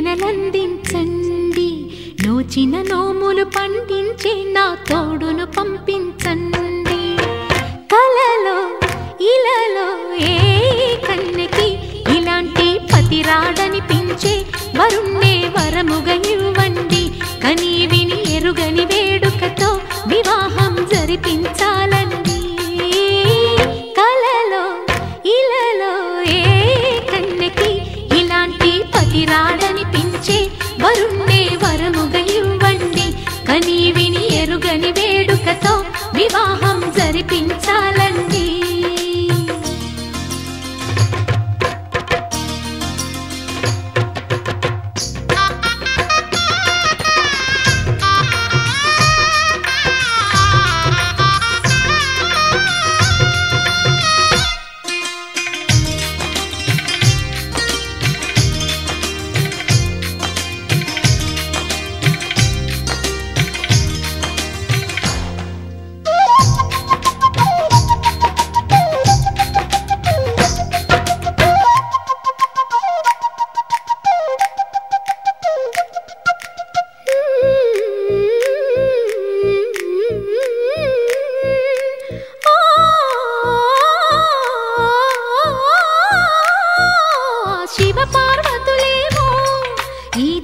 దీవెనలందించండి, నోచిన నోములు పండించే నా తోడును పంపించండి. కలలో ఇలలో ఏ కన్నెకి ఇలాంటి పతి రాడనిపించే వరుణ్ణే వరముగా ఇవ్వండి. కని విని ఎరుగని వేడుకతో వివాహం జరిపించాలండి. కలలో ఇలలో ఏ కన్నెకి ఇలాంటి పతి రాడనిపించే వరుణ్ణే వరముగా ఇవ్వండి. కని విని ఎరుగని వేడుకతో వివాహం జరిపించాలండి.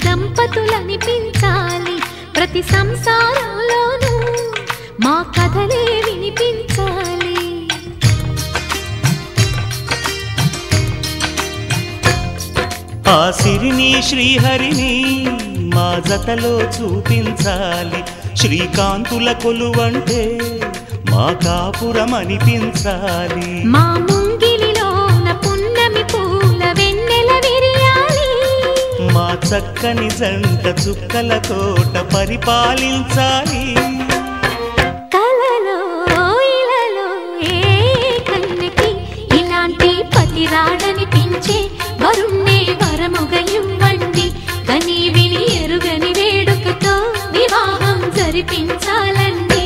దంపతులనిపించాలి ప్రతి సంసారంలోనూ మా కథలే వినిపించాలి. ఆ సిరిని శ్రీహరిని మా జతలో చూపించాలి. శ్రీకాంతుల కొలువంటే మా కాపురం అనిపించాలి. మా ముంగిలిలోన పున్నమి పూల వెన్నెల విరియాలి. మా చక్కని జంట చుక్కల తోట పరిపాలించాలి. కలలో ఇలలో ఏ కన్నెకి ఇలాంటి పతి రాడనిపించే వరుణ్ణే వరముగా ఇవ్వండి. కని విని ఎరుగని వేడుకతో వివాహం జరిపించాలండి.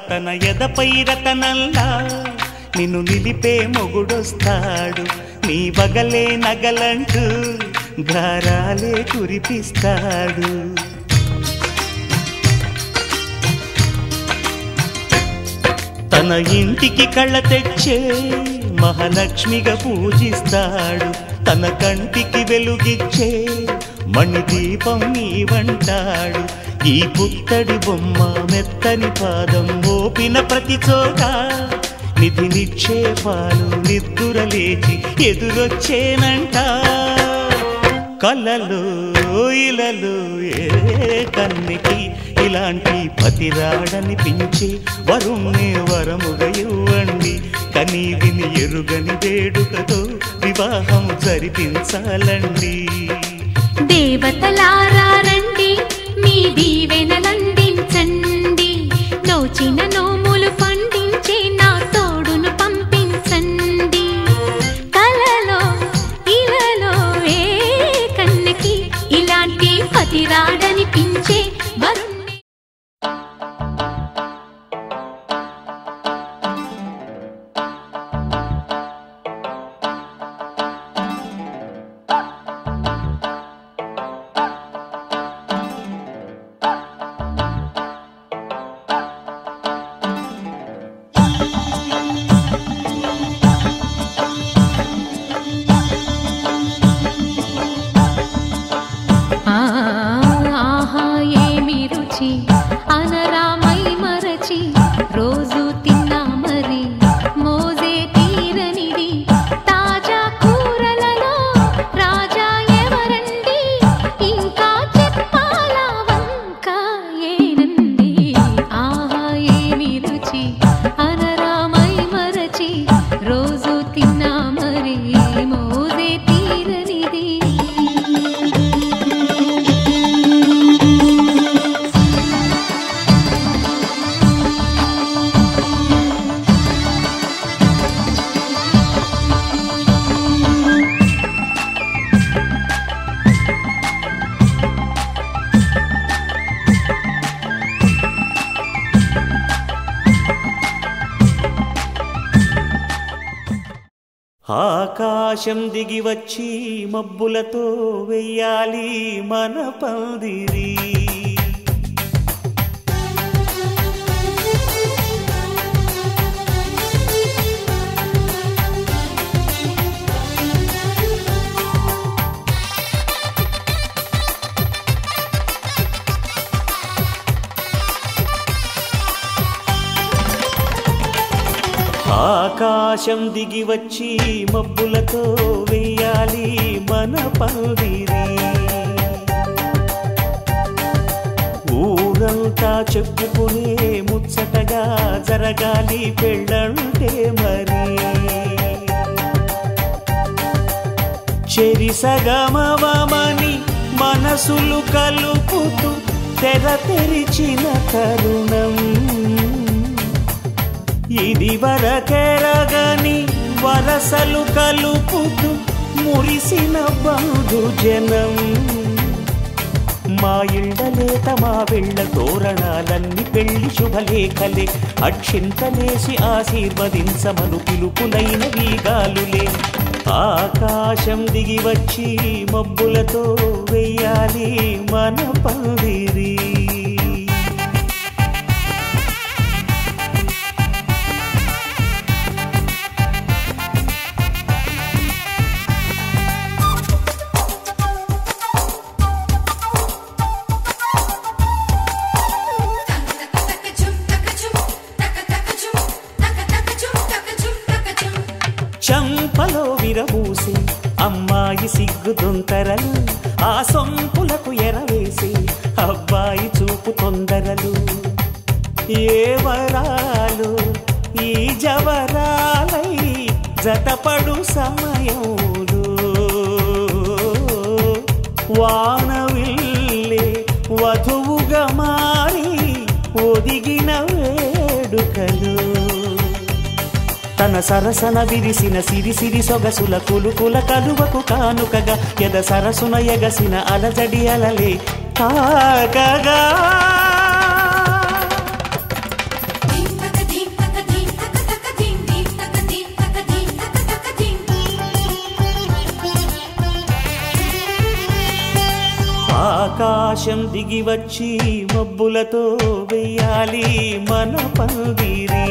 తన ఎదపై రతనల్లా నిన్ను నిలిపే మొగుడొస్తాడు. నీ బగలే నగలంటూ గారాలే కురిపిస్తాడు. తన ఇంటికి కళ్ళ తెచ్చే మహాలక్ష్మిగా పూజిస్తాడు. తన కంటికి వెలుగిచ్చే మణిదీపం నీవంటాడు. ఈ పుత్తడి బొమ్మ మెత్తని పాదం మోపిన ప్రతి చోట నిధి నిక్షేపాలు నిద్దురలేచి ఎదురొచ్చేనంట. కలలో ఇలలో ఏ కన్నెకి ఇలాంటి పతి రాడనిపించి వరుణ్ణే వరముగా ఇవ్వండి. కని విని ఎరుగని వేడుకతో వివాహం జరిపించాలండి. దేవతలారా రండి, మీ దీవెనలందించండి. నోచిన నోములు పండించే నా తోడును పంపించండి. కలలో ఇలలో ఏ కన్నెకి ఇలాంటి పతి రాడనిపించే వరుణ్ణే ఆకాశం దిగి వచ్చి మబ్బులతో వెయ్యాలి మన పందిరి. ఆకాశం దిగి వచ్చి మబ్బులతో వెయ్యాలి మన పందిరి. ఊరంతా చెప్పుకునే ముచ్చటగా జరగాలి పెళ్ళంటే మరి. చెరిసగమవమని మనసులు కలుపుతూ తెర తెరిచిన తరుణం. ఇది వరకెరగని వరసలు కలుపుతూ మురిసిన బంధుజనం. మా ఇళ్ళలేత మా వెళ్ళ తోరణాలన్నీ పెళ్లి శుభలేఖలే. అక్షింతలేసి ఆశీర్వదించమను పిలుపులైన వీగాలులే. ఆకాశం దిగి వచ్చి మబ్బులతో వెయ్యాలి మన పందిరి. చంపలో విరబూసి అమ్మాయి సిగ్గుదొంతరలు. ఆ సొంపులకు ఎరవేసి అబ్బాయి చూపు తొందరలు. ఏ వరాలు ఈ జవరాలై జతపడు సమయంలో. వానవిల్లే వధువుగా మారి ఒదిగిన వేడుకలు. తన సరసన విరిసిన సిరిసిరి సొగసుల కులుకుల కలువకు కానుకగా ఎద సరసున ఎగసిన అలజడి అలలే తాకగా. ఆకాశం దిగి వచ్చి మబ్బులతో వెయ్యాలి మన పందిరి.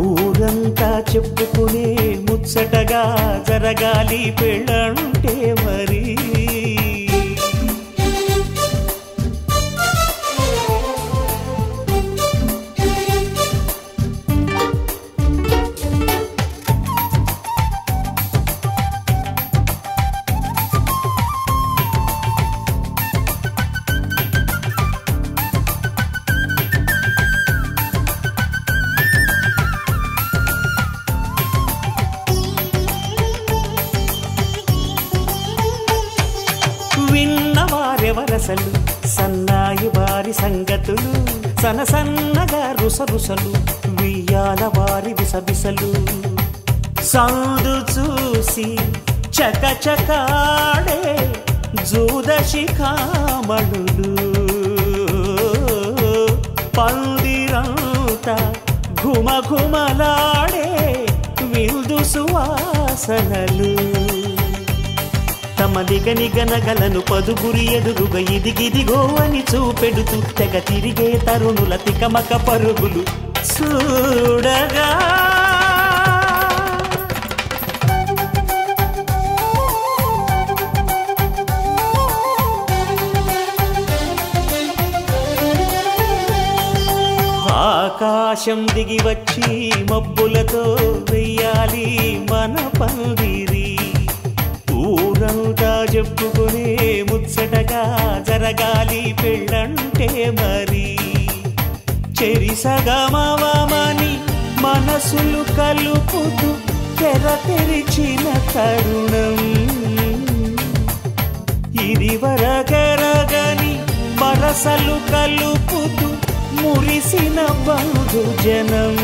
ఊరంతా చెప్పుకునే ముచ్చటగా జరగాలి పెళ్ళంటే మరి. విన్నవారెవరసలు సన్నాయి వారి సంగతులు. సనసన్నగా రుసరుసలు వియ్యాల వారి విసవిసలు. సందు చూసి చకచకాడే జూదశిఖామణులు. పందిరంతా ఘుమఘుమలాడే విందు సువాసనలు. తమ నిగనిగనగలను పదుగురి ఎదురుగా ఇదిగిదిగో అని చూపెడుతూ తెగ తిరిగే తరుణుల తికమక పరుగులు చూడగా. ఆకాశం దిగి వచ్చి మబ్బులతో వెయ్యాలి మన పందిరి. ఊరంతా చెప్పుకునే ముచ్చటగా జరగాలి పెళ్ళంటే మరి. చెరిసగమవమని మనసులు కలుపుతూ తెర తెరిచిన తరుణం. ఇది వరకెరగని వరసలు కలుపుతూ మురిసిన బంధుజనం.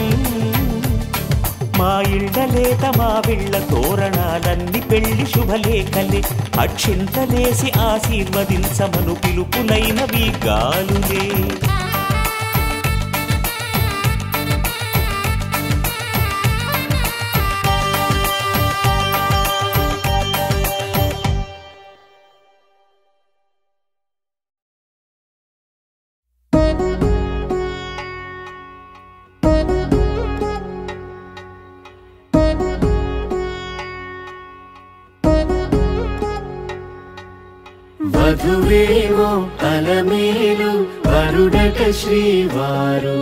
మా ఇళ్ళలేత మా వెళ్ళ తోరణాలన్నీ పెళ్లి శుభలేఖలే. అక్షింతలేసి ఆశీర్వదించమను పిలుపులైన వీగాలులే. వధువేమో అలమేలు వరుడట శ్రీవారు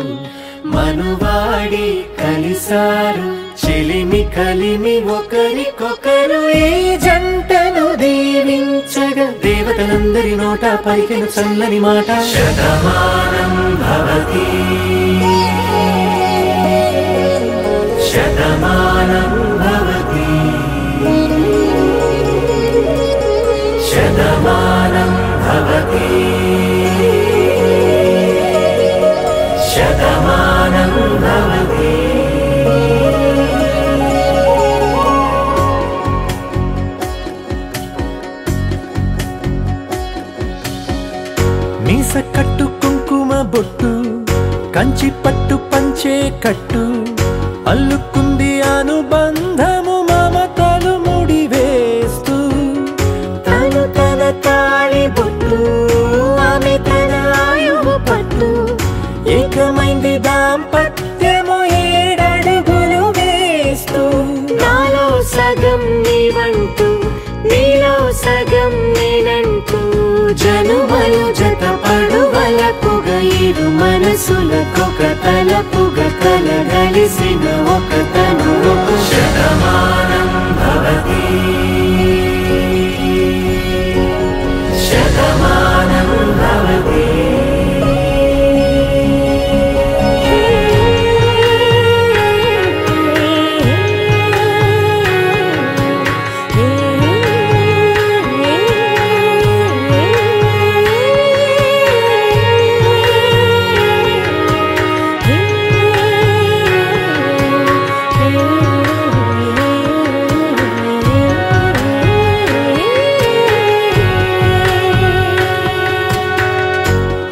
మనువాడి కలిసారు చెలిమి కలిమి ఒకరికొకరు ఈ జంటను దీవించగా దేవతలందరి నోట పలికిన చల్లని మాట శతమానం భవతి శతమానం భవతి శతమానం భవతి శతమానం భవతి. మీస కట్టు కుంకుమ బొట్టు కంచి పట్టు పంచే కట్టు అల్లుకుంది అనుబంధము మమతలు ముడివేస్తూ తను తన తాళి బొట్టు ఆమె తన ఆయువు పట్టు ఏకమైంది దాంపత్యము 7 అడుగులు వేస్తూ నాలో సగం నీవంటూ నీలో సగం నేనంటూ జనుమలు జత పడువలపుగ ఇరు మనసులకొక తలపుగ కలగలిసిన ఒక తను శతమానం భవతి శతమానం భవతి.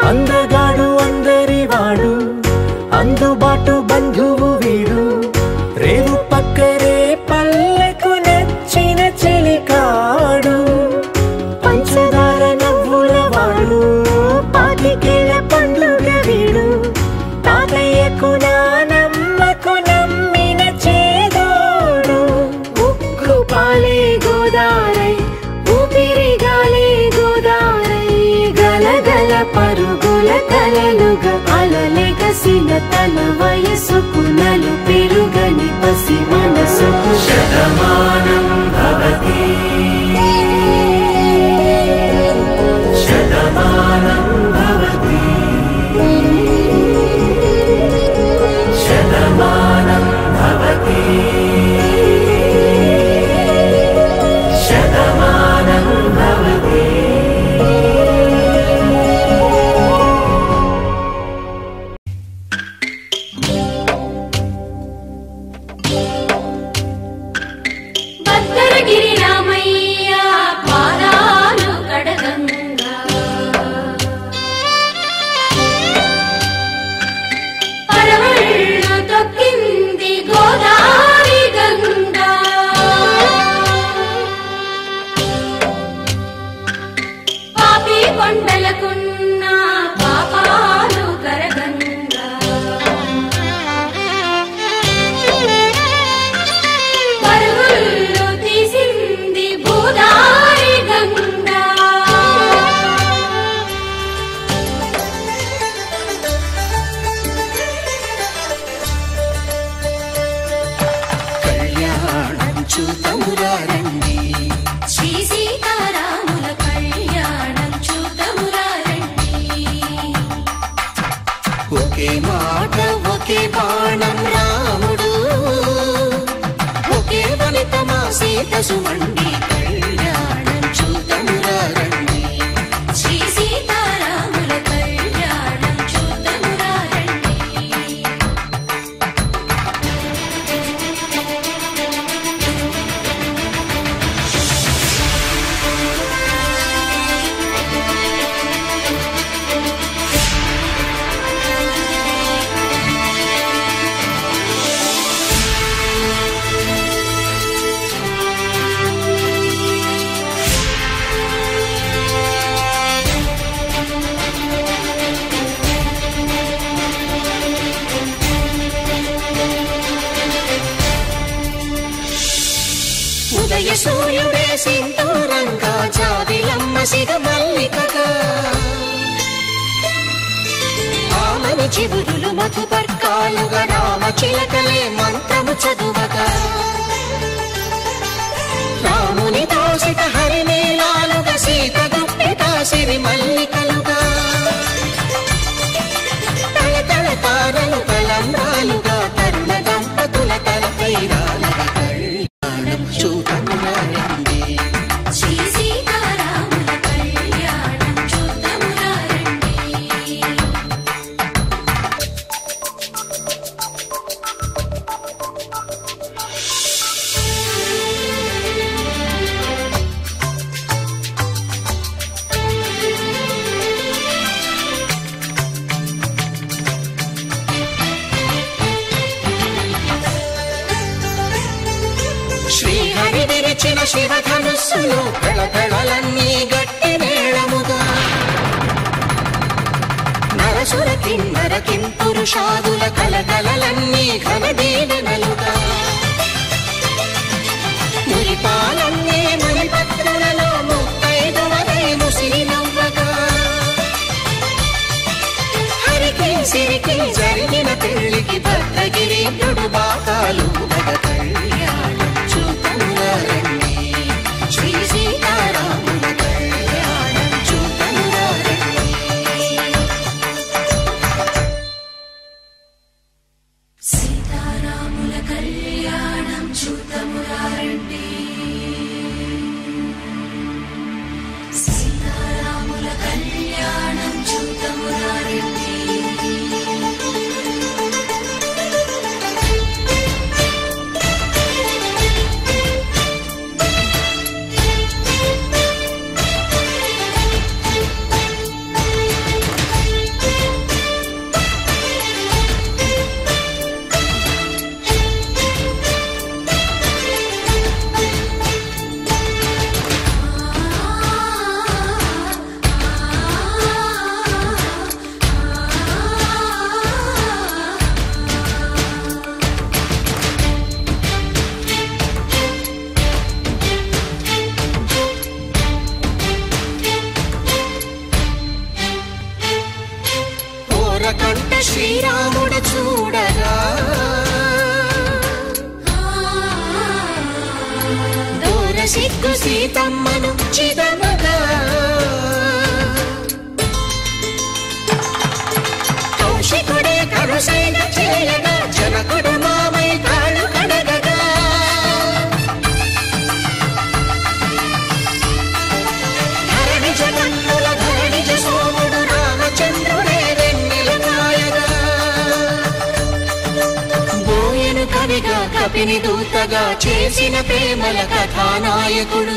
అందగాడు అందరివాడు అందుబాటు బంధువు వీడు రేవు పక్కరే పల్లెకు నచ్చిన చెలికాడు పంచదార నవ్వుల వాడు పాతికేల పండుగ వీడు తాతయ్యకు నానమ్మకు నమ్మిన చేదోడు ఉక్కు పాలే గోదారై ఊపిరిగాలే గోదారై గలగల పరుగుల కలలుగా అలలెగసిన తన వయసుకు నలు పెరుగని పసి మనసుకు శతమానం భవతి శతమానం భవతి శతమానం భవతి శతమానం భవతి. భద్రగిరి రామయ్య పాదాలు కడగంగా పరవళ్ళు తొక్కింది గోదావరి గంగా పాపి కొండలకున్న పాపాలు కరగంగా పరుగులు తీసింది భూదారి గంగా కళ్యాణం చూతమురారండి శ్రీ సీతారాముల కళ్యాణం చూతమురారండి ఒకే మాట ఒకే బాణం రాముడు ఒకే వనిత మా సీత సుమండి కళ్యాణం చూతమురారండి శ్రీ సీతారాముల కళ్యాణం చూతమురారండి. ఉదయ సూర్యుడే సింధూరంగా జాబిలమ్మ సిగ మల్లిక చల్లగా ఆమని చివురులు మధుపర్కాలుగా రామ చిలకలే మంత్రము చదువగా రాముని దోసిట హరిమేళాలుగా సీత గుప్పిట సిరి మల్లికలుగా తల తల తారలు తలంబ్రాలుగా తరుణ దంపతుల తలపైరాలుగా కళ్యాణం చూడమురా రండి శ్రీ సీతారాముల కళ్యాణం చూద్దామురా రండి. శ్రీహరి విరిచిన శివధనుస్సులు పెళపెళలన్నీ గట్టి మేళముగా నరసుర కిన్నర కింపురుషాదుల కలకలలన్నీ ఘన దీవెనలుగా మురిపాలన్నీ మణిపత్రులలో ముత్తైదువలై ముసిరి నవ్వగా హరికి సిరికి జరిగిన పెళ్లికి భద్రగిరీంద్రుడు బాకాలు కళ్యాణం చూడమురా రండి శ్రీ సీతారాముల కళ్యాణం చూడమురా రండి సీతారాముల కళ్యాణం చూద్దామురా రండి. సీతారాముల కళ్యాణం చూద్దామురా రండి. కంట శ్రీరాముడు చూడగా దూర సిగ్గు సీతమ్మను చిదమగా కౌశికుడే కరుసైన చేయగా జనకుడు మామై కాళ్ళు కడగగా ధరణి జగన్నుల ధరణిజ సోముడు రామచంద్రుడే కవిగా కపిని దూతగా చేసిన ప్రేమల కథానాయకుడు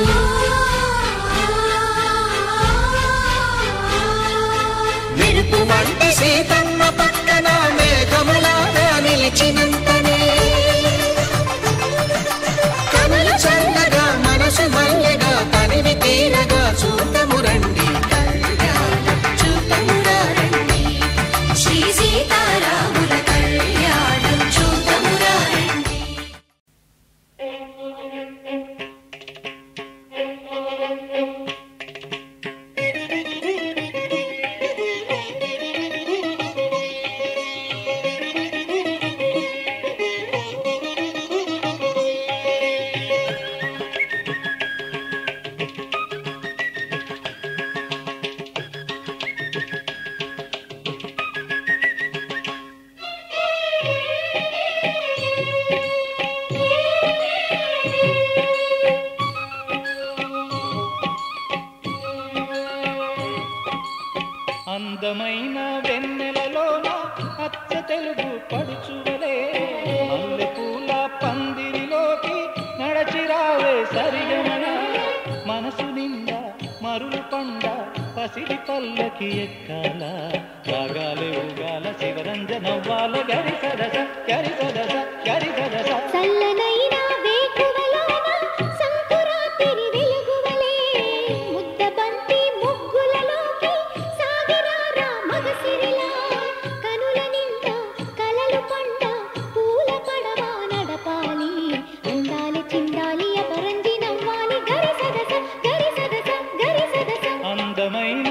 మెరుపు వంటి సీతమ్మ పక్కన మేఘములాగా నిలిచినంతనే కనులు చల్లగా మనసు మల్లెగా తనివి తీరగా చూడము రండి కళ్యాణం చూడమురా రండి శ్రీ సీతారాముల కళ్యాణం చూద్దామురా రండి. అందమైన వెన్నెలలోన అచ్చ తెలుగు పడుచువలే మల్లెపూల పందిరిలోకి నడచిరావే సరిగమన మనసు నిండా మరులు పండ పసిడి పల్లకి ఎక్కాల రాగాలే ఊగాల శివరంజనవ్వాల గరి సదస గరి సదస గరి సదస చల్లనైనా వేకువలోన సంకురాత్రి వెలుగువలే ముద్దబంతి ముగ్గులలోకి సాగిరారా మగసిరిలా కనుల నిండా కలలు పండ పూల పడవ నడపాలి అందాలి చిందాలి అపరంజి నవ్వాలి గరి సదస గరి సదస గరి సదస అందమైన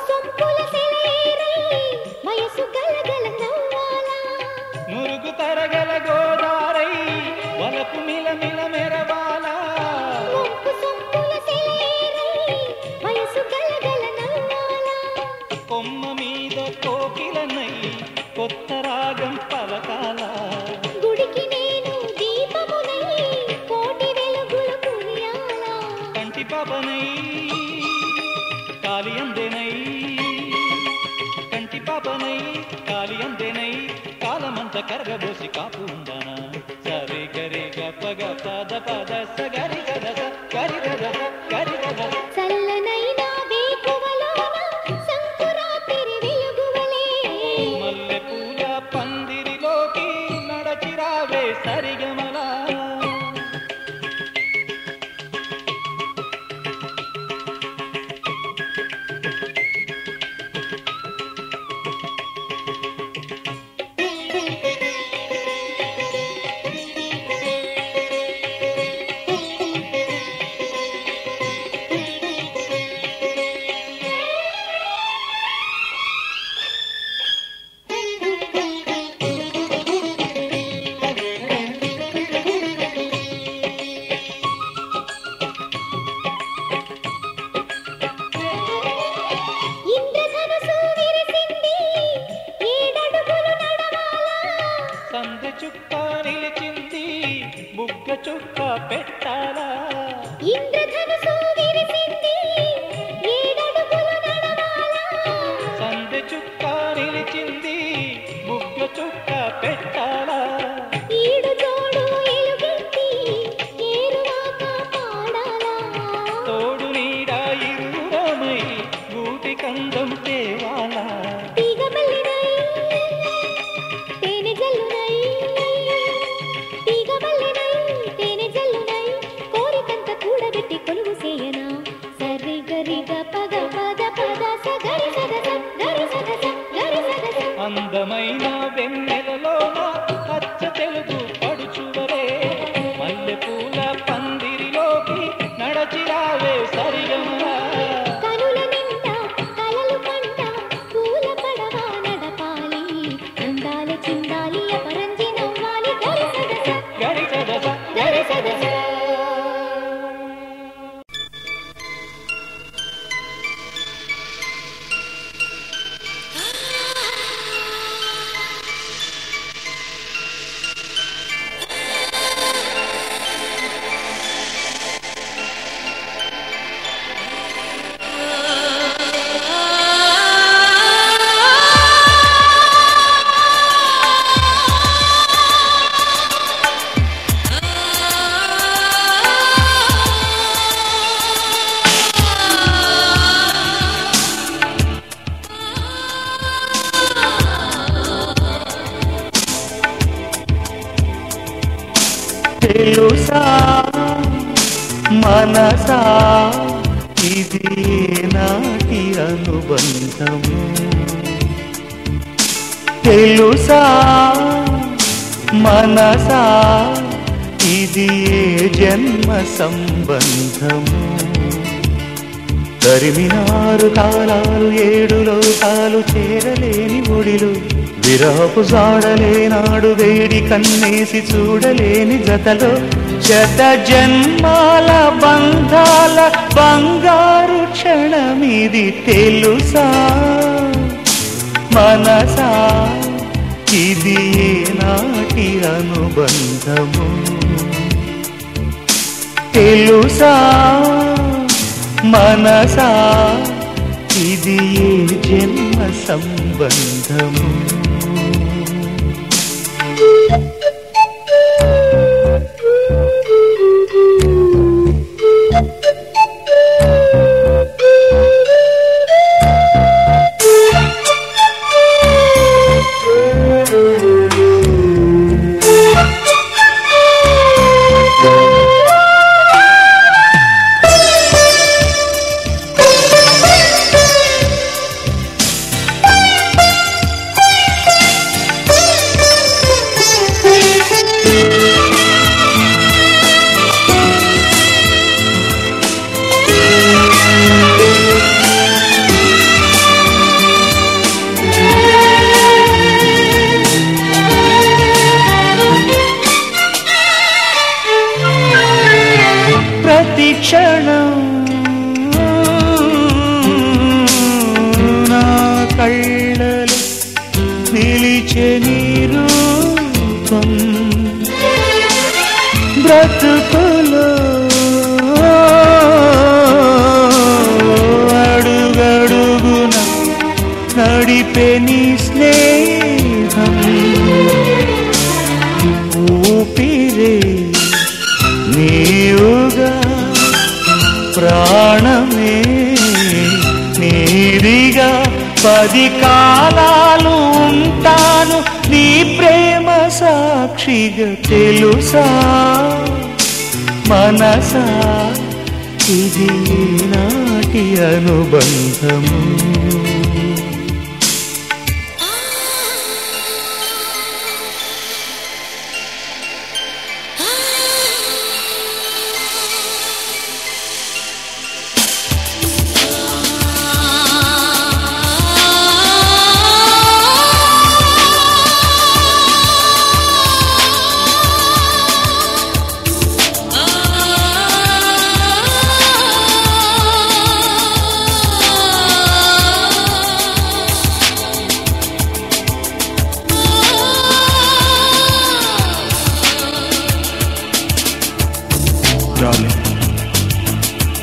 సొంపుల సెలయేరై వయసు గలగల నవ్వాలా నురుగు తరగల గోదారై వలపు మిలమిల మెరవాలా ఒంపు సొంపుల సెలయేరై వయసు గలగల నవ్వాలా కొమ్మ మీద కోకిలనై కొత్త రాగం పలకాల గుడికి నేను దీపమునై కోటి వెలుగుల కురియాలా కంటి పాపనై కాలి అందెనై కంటి పాపనై కాలి అందెనై కాలమంత కరగబోసి కాపు ఉందనా సరే గరి గప గప పద సగరి గద గరి గద గరి గద చల్లనైనా వేకువలోన సంకురాత్రి వెలుగువలే మల్లె పూల పందిరిలోకి నడచిరావే సరిగమలా ఇంద్రధనుసు విరిసింది ఏడడుగులు నడవాలా సందె చుక్క నిలిచింది బుగ్గ చుక్క పెట్టాలా ఇంద్రధనుసు విరిసింది ఏడడుగులు నడవాలా సందె చుక్క నిలిచింది బుగ్గ చుక్క పెట్టాలా ఈడు జోడు ఎలుగెత్తి ఏరువాక పాడాలా తోడు నీడ ఇరురమై గూటి కందం తేవాలా తీగమల్లినై తేనె జల్లునై తీగమల్లినై తేనె జల్లునై కోరికంత కూడబెట్టి కొలువు చేయనా సరి గరి గప గపద పద సగరి సదస గరి సదస గరి సదస అందమైన వెన్నెలలోన పచ్చ తెలుగు పడుచువరే మల్లె పూల పందిరిలోకి నడచిరావే సరిగమలా కనుల నిండా కలలు కంట పూల పడవ నడపాలి అందాల చిందాలి అపరంజి నవ్వాలి గరి సదస గరి సదస గరి సదస తెలుసా మనసా ఇది నాటి అనుబంధము తెలుసా మనసా ఇది ఏ జన్మ సంబంధము తరిమినారు కాలాలు ఏడు లోకాలు చేరలేని ఒడిలు విరహపు జాడలేనాడు వేడి కన్నేసి చూడలేని జతలో శత జన్మాల బంధాల బంగారు క్షణమిది తెలుసా మనసా ఇది నాటి అనుబంధము తెలుసా మనసా ఇది ఏ జన్మ సంబంధము కలిపే నీ స్నేహం ఊపిరే నీవుగా ప్రాణమే నీదిగా 10 కాలాలు ఉంటాను నీ ప్రేమ సాక్షిగా తెలుసా మనసా ఇది నాటి అనుబంధము Darling,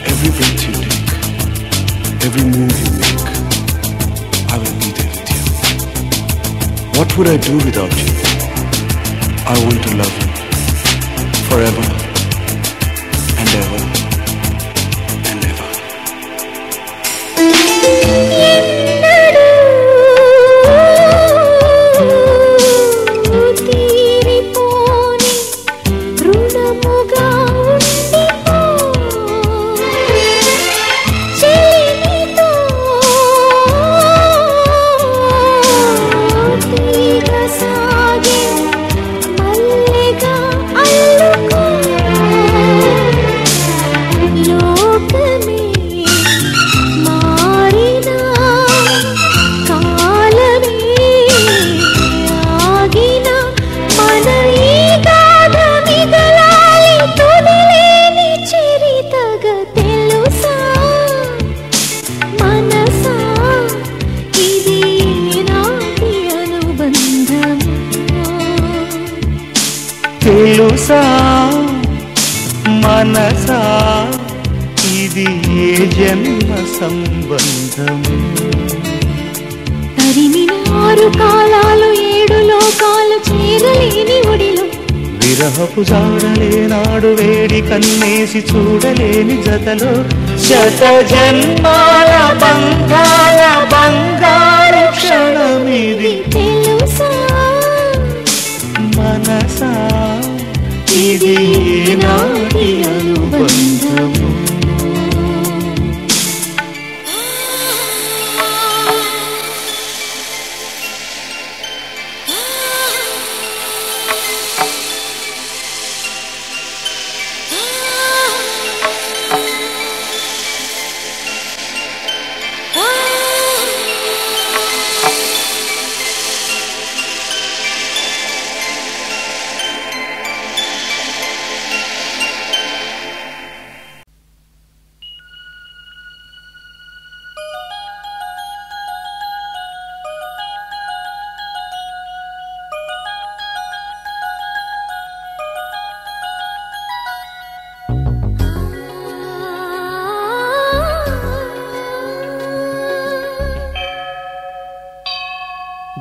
every breath you take, every move you make, I will be there with you. What would I do without you? I want to love you forever and ever and ever. తెలుసా మనసా ఇది ఏ జన్మ సంబంధము తరిమిన 6 కాలాలు 7 లోకాలు చేరలేని ఒడిలో విరహపు జాడలేనాడు వేడి కన్నేసి చూడలేని జతలో శత జన్మాల బంగాళ బంగారు క్షణమిది తెలుసా మనసా ఇది నాటి అనుబంధము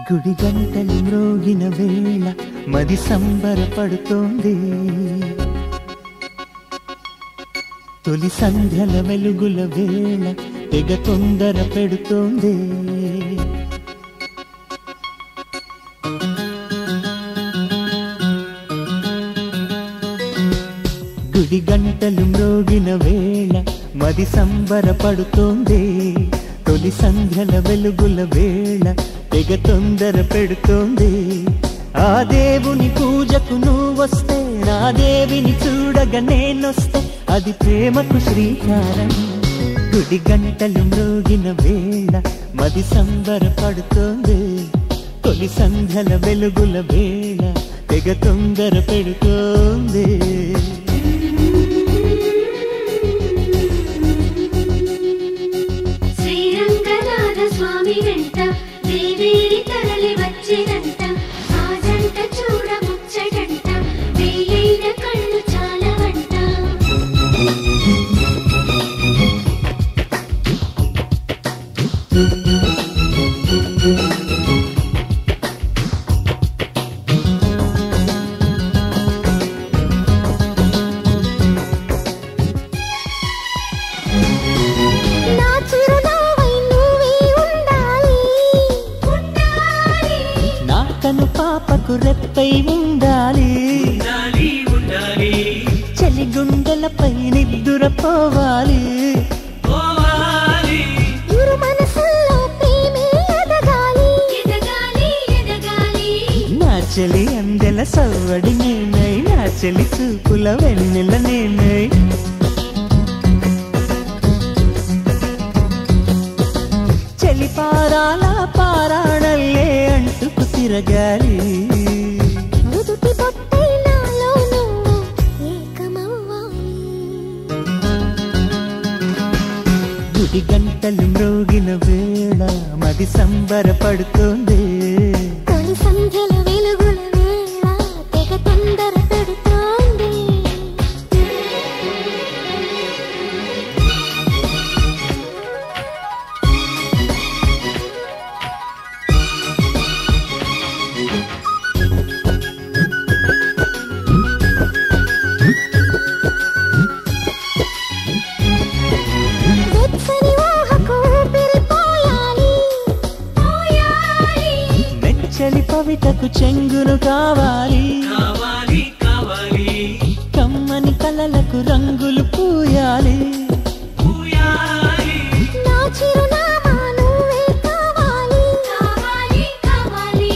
గుడి గంటలు మ్రోగిన వేళ మది సంబరపడుతోంది తొలి సంధ్యల వెలుగుల వేళ తెగ తొందర పెడుతోంది గుడి గంటలు మ్రోగిన వేళ మది సంబరపడుతోంది తొలి సంధ్యల వెలుగుల వేళ తెగ తొందర పెడుతోంది ఆ దేవుని పూజకు నువ్వొస్తే నా దేవిని చూడగా నేనొస్తే అది ప్రేమకు శ్రీకారం గుడి గంటలు మ్రోగిన వేళ మది సంబరపడుతోంది తొలి సంధ్యల వెలుగుల వేళ తెగ తొందర పెడుతోంది శ్రీరంగనాథ స్వామి వెంట దేవేరి తరలి వచ్చినంత ఆ జంట చూడ ముచ్చటంట వేయైన కళ్ళు చాలవంట మాకు రెప్పై ఉండాలి చలి గుండెలపై నిద్దురపోవాలి ఇరు మనసుల్లో ప్రేమే ఎదగాలి ఎదగాలి ఎదగాలి నా చలి అందెల సవ్వడి నేనై నా చలి చూపుల వెన్నెల నేనై చలి పారాల పారాడల్లే అంటుకు తిరగాలి నుదుటి బొట్టై నాలో నువ్వు ఏకమవ్వాలి గుడి గంటలు మ్రోగిన వేళ మది సంబరపడుతోంది తొలి సంధ్యల వెలుగుల వేళ తెగ తొందర పెడుతోంది వెచ్చని ఊహకు ఊపిరిపోయాలి పోయాలి మెచ్చలి పవిటకు చెంగును కావాలి కమ్మని కలలకు రంగులు పూయాలి నా చిరునామా నువ్వే కావాలి కావాలి కావాలి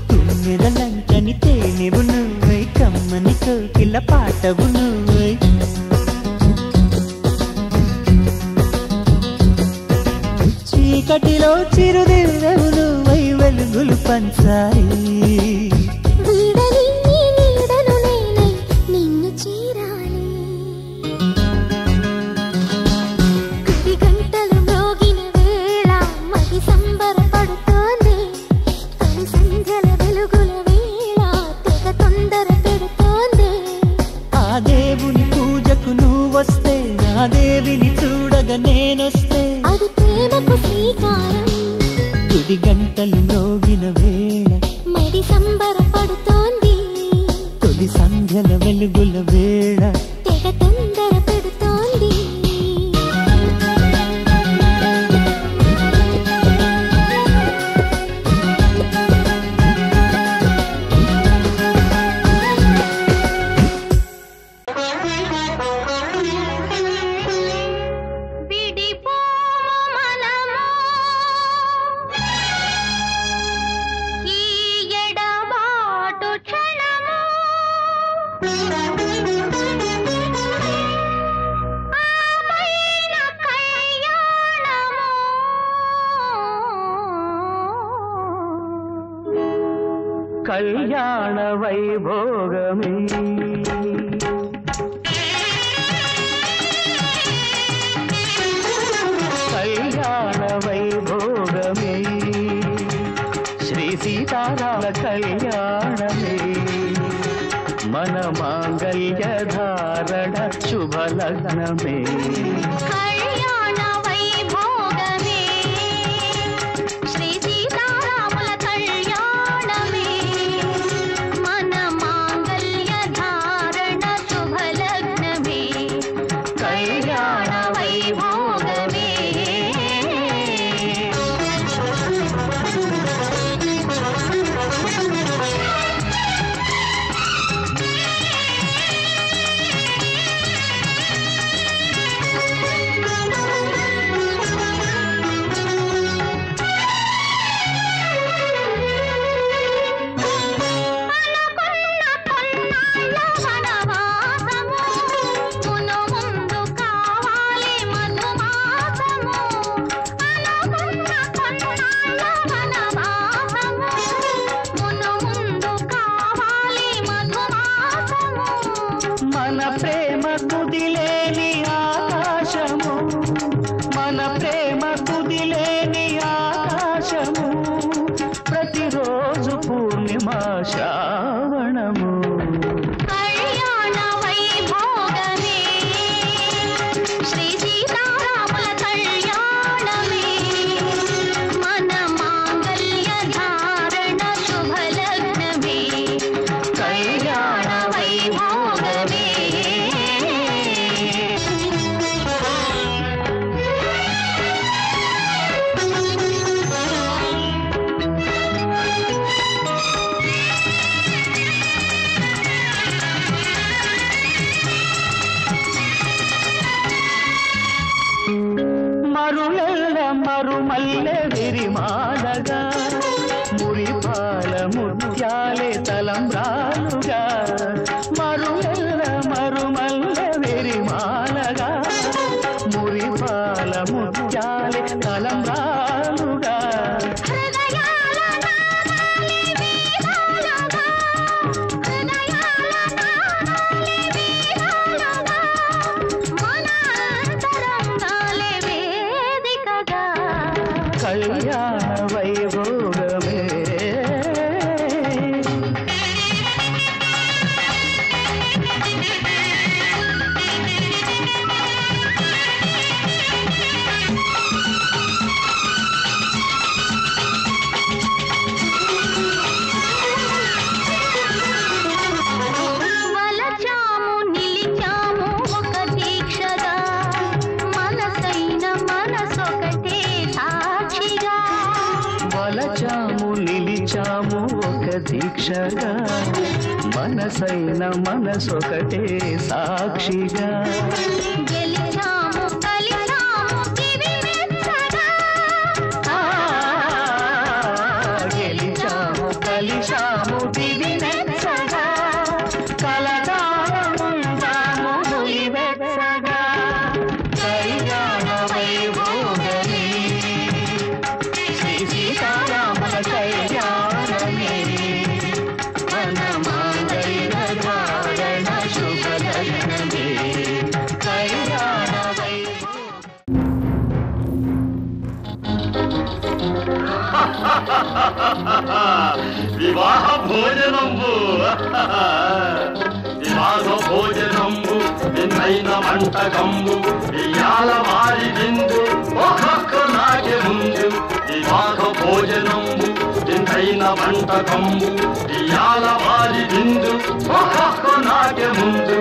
తుమ్మెదలంటని తేనెవు నువ్వై కమ్మని కోకిల పాటవు నువ్వై చీకటిలో చిరుదివ్వెవు నువ్వై వెలుగులు పంచాలి వీడని నీ నీడను నేనై నిన్ను చేరాలి గుడి గంటలు మ్రోగిన వేళ మది సంబరపడుతోంది తొలి సంధ్యల వెలుగుల వేళ తెగ తొందర పెడుతోంది ఆ దేవుని పూజకు నువ్వొస్తే నా దేవిని చూడగా నేనొస్తే అది ప్రేమకు శ్రీకారం గుడి గంటలు మ్రోగిన వేళ మది సంబరపడుతోంది తొలి సంధ్యల వెలుగుల వేళ తెగ తొందర పెడుతోంది ఈ ఎడబాటు క్షణము ఆపైన కళ్యాణము కళ్యాణ వైభోగమే కళ్యాణ వైభోగమే శ్రీ సీతారామ కళ్యాణమే మన మాంగళ్య ధారణ శుభ లగ్నమే కళ్యాణ వైభోగమే శ్రీ సీతారాముల కళ్యాణమే మన మాంగళ్య ధారణ శుభ లగ్నమే కళ్యాణ వైభోగమే మన ప్రేమ కుదిలేని ఆకాశము మన ప్రేమ కుదిలేని ఆకాశము ప్రతిరోజు పూర్ణిమ శ్రావణము కళ్యాణ వైభోగమే శ్రీ సీతారాముల కళ్యాణమే మన మాంగళ్య ధారణ శుభ లగ్నమే కళ్యాణ వైభోగమే మల్లె విరిమాలగా మురిపాల ముత్యాలే తలంబ్రాలుగా మరుమల్లె విరిమాలగా మురిపాల ముత్యాలే తలంబ్రాలుగా కళ్యాణ వైభోగమే నిలిచాము ఒక దీక్షగా మనసైన మనసొకటే సాక్షిగా గెలిచాము కలిసాము దివి మెచ్చగా గెలిచాము కలిసాము దివి మెచ్చగా కలదాముందాము నులి వెచ్చగా కళ్యాణ వైభోగమే శ్రీ సీతారాముల కళ్యాణమే మన మాంగళ్య ధారణ శుభలగ్నమే కళ్యాణ వివాహ భోజనంబు వివాహ భోజనంబు నిన్నైన వంటకంబు ఇయాల వారి విందు ఒక్కొక్క నాటి ముందు వివాహ భోజనంబు నిన్నైన వంటకంబు ఇయాల వారి విందు ఒక్కొక్క నాటి ముందు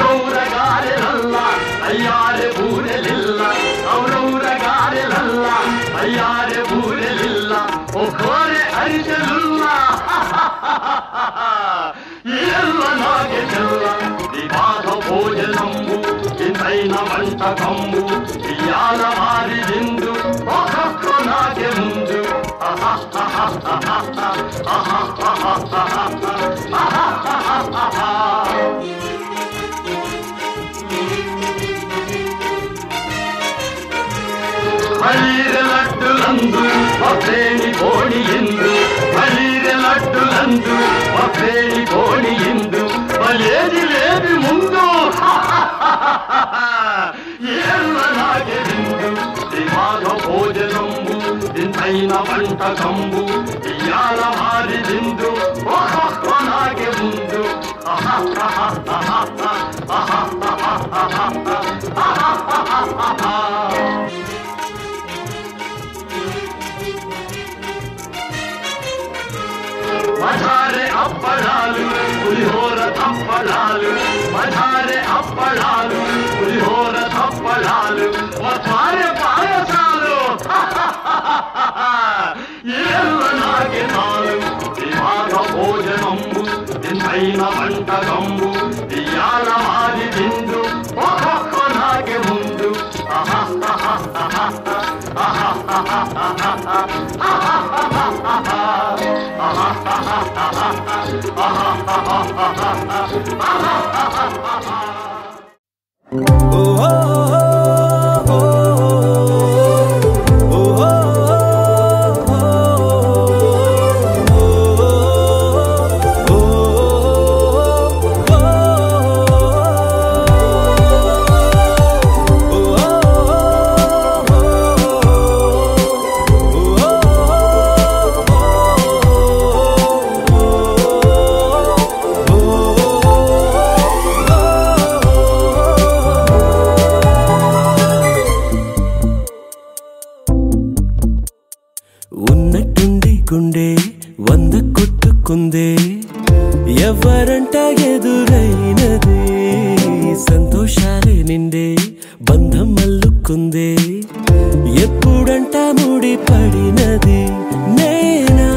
ఔరౌరగారెలల్ల అయ్యారె బూరెలిల్ల ఔరౌరగారెలల్ల అయ్యారె బూరెలిల్ల ఒక్కోరె అరిసెలుల్ల ఇల్ల నాగే చెల్ల వివాహ భోజనంబు ఇంతైన వంటకంబు ఇయాల వారి విందు ఒక్కొక్క నాగే ముందు మలీరె లడ్డులందు ఒకేని కోడి ఇందు మలీరె లడ్డులందు ఒకేని కోడి ఇందు మలేది లేది ముందు ఏళ్ళ నాగే విందు వివాహ భోజనంబు ఇంతైన వంటకంబు ఇయాల వారి విందు ఒక్కొక్క నాగే ముందు మధారే అప్పడాలు పులిహోర తప్పడాలు మధారే అప్పడాలు పులిహోర తప్పడాలు మధారే పాయసాలు ఏళ్ళ నాగే నాలు వివాహ భోజనంబు ఇంతైన వంటకంబు ఇయాల వారి విందు ఒక్కొక్క నాగే ముందు ఉన్నట్టుండి గుండె 100 కొట్టుకుందే ఎవరంట ఎదురైనదే సంతోషాలే నిండే బంధం అల్లుకుందే ఎప్పుడంట ముడి పడినది నేనా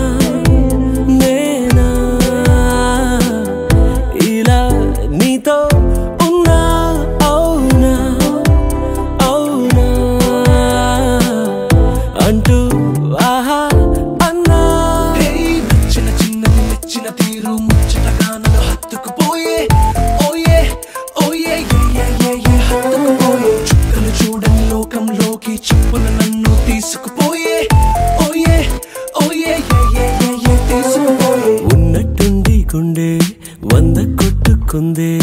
కొట్టుకుందే